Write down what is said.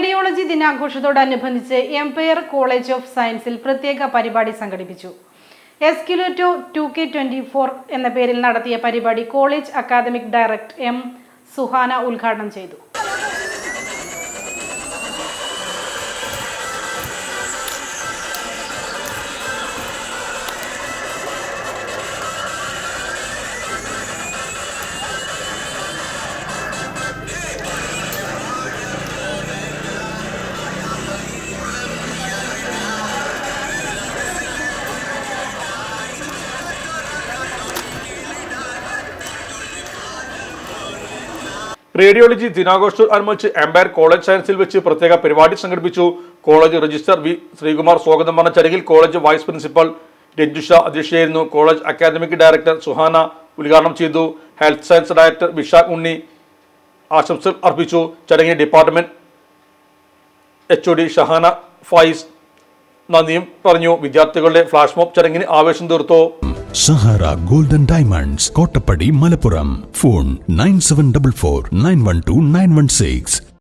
Radiology ദിനാഘോഷത്തോടനുബന്ധിച്ച് Empire college of സയൻസിൽ പ്രത്യേക പരിപാടി സംഘടിപ്പിച്ചു. എസ്ക്യുലേറ്റോ 2K24 എന്ന പേരിൽ നടത്തിയ പരിപാടി കോളേജ് അക്കാദമിക് ഡയറക്ടർ എം. സുഹാന ഉദ്ഘാടനം ചെയ്തു. റേഡിയോളജി ദിനാഘോഷത്തോടനുബന്ധിച്ച് എംപയർ കോളേജ് സയൻസിൽ വെച്ച് പ്രത്യേക പരിപാടി സംഘടിപ്പിച്ചു. College registrar V. ശ്രീകുമാർ സ്വാഗതം പറഞ്ഞ ചടങ്ങിൽ കോളേജ് വൈസ് പ്രിൻസിപ്പൽ രഞ്ജുഷ അധ്യക്ഷയായിരുന്നു. കോളേജ് അക്കാദമിക് ഡയറക്ടർ സുഹാന ഉദ്ഘാടനം ചെയ്തു. Health science director Vishakh Unni ആശംസകൾ അർപ്പിച്ചു. ചടങ്ങിൽ ഡിപ്പാർട്ട്മെന്റ് HOD ഷഹാന ഫായിസ് നന്ദിയും പറഞ്ഞു. വിദ്യാർത്ഥികളുടെ ഫ്ലാഷ് മോബ് ചടങ്ങിന് ആവേശം തീർത്തു. Sahara golden diamonds, Kottappadi, Malappuram. Phone 9744 912 916.